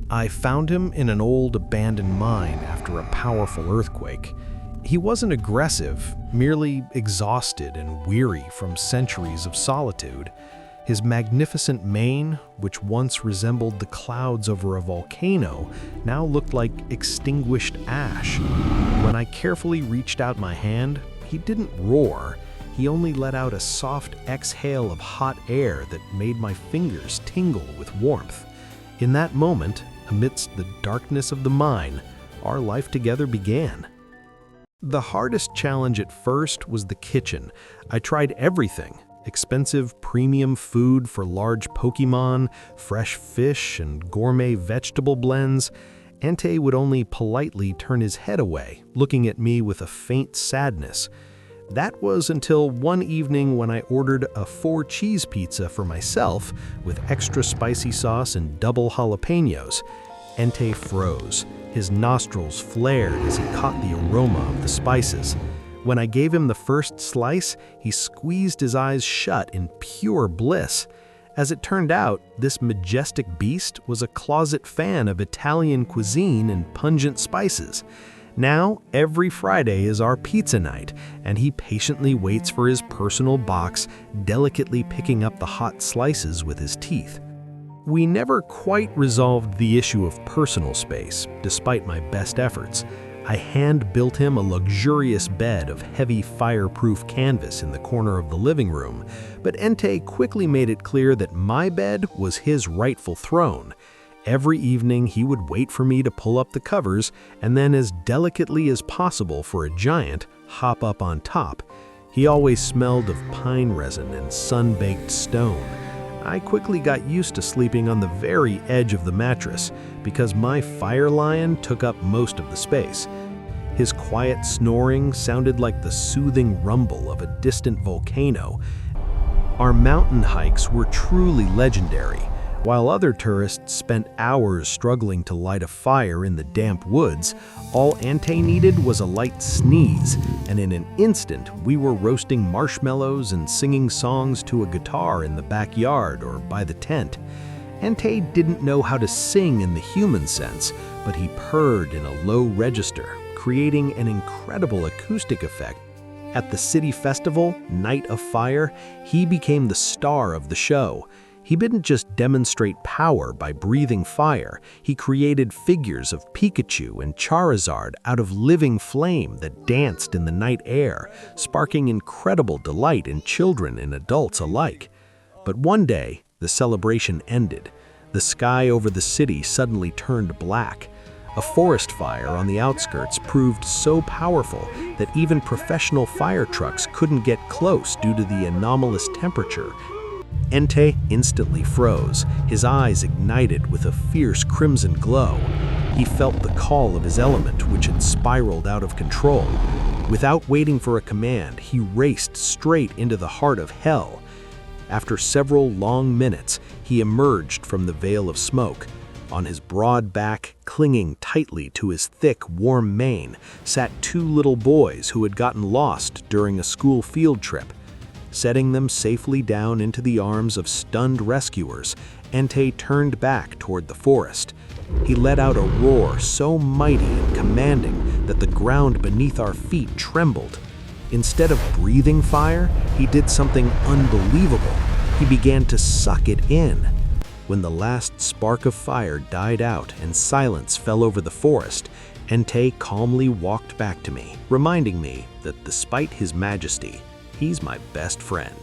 I found him in an old abandoned mine after a powerful earthquake. He wasn't aggressive, merely exhausted and weary from centuries of solitude. His magnificent mane, which once resembled the clouds over a volcano, now looked like extinguished ash. When I carefully reached out my hand, he didn't roar. He only let out a soft exhale of hot air that made my fingers tingle with warmth. In that moment, amidst the darkness of the mine, our life together began. The hardest challenge at first was the kitchen. I tried everything: expensive premium food for large Pokémon, fresh fish, and gourmet vegetable blends. Entei would only politely turn his head away, looking at me with a faint sadness. That was until one evening when I ordered a 4-cheese pizza for myself with extra spicy sauce and double jalapenos. Entei froze. His nostrils flared as he caught the aroma of the spices. When I gave him the first slice, he squeezed his eyes shut in pure bliss. As it turned out, this majestic beast was a closet fan of Italian cuisine and pungent spices. Now, every Friday is our pizza night, and he patiently waits for his personal box, delicately picking up the hot slices with his teeth. We never quite resolved the issue of personal space, despite my best efforts. I hand-built him a luxurious bed of heavy fireproof canvas in the corner of the living room, but Entei quickly made it clear that my bed was his rightful throne. Every evening he would wait for me to pull up the covers and then, as delicately as possible for a giant, hop up on top. He always smelled of pine resin and sun-baked stone. I quickly got used to sleeping on the very edge of the mattress because my fire lion took up most of the space. His quiet snoring sounded like the soothing rumble of a distant volcano. Our mountain hikes were truly legendary. While other tourists spent hours struggling to light a fire in the damp woods, all Entei needed was a light sneeze, and in an instant we were roasting marshmallows and singing songs to a guitar in the backyard or by the tent. Entei didn't know how to sing in the human sense, but he purred in a low register, creating an incredible acoustic effect. At the city festival, Night of Fire, he became the star of the show. He didn't just demonstrate power by breathing fire, he created figures of Pikachu and Charizard out of living flame that danced in the night air, sparking incredible delight in children and adults alike. But one day, the celebration ended. The sky over the city suddenly turned black. A forest fire on the outskirts proved so powerful that even professional fire trucks couldn't get close due to the anomalous temperature. Entei instantly froze, his eyes ignited with a fierce crimson glow. He felt the call of his element, which had spiraled out of control. Without waiting for a command, he raced straight into the heart of hell. After several long minutes, he emerged from the veil of smoke. On his broad back, clinging tightly to his thick, warm mane, sat 2 little boys who had gotten lost during a school field trip. Setting them safely down into the arms of stunned rescuers, Entei turned back toward the forest. He let out a roar so mighty and commanding that the ground beneath our feet trembled. Instead of breathing fire, he did something unbelievable. He began to suck it in. When the last spark of fire died out and silence fell over the forest, Entei calmly walked back to me, reminding me that despite his majesty, he's my best friend.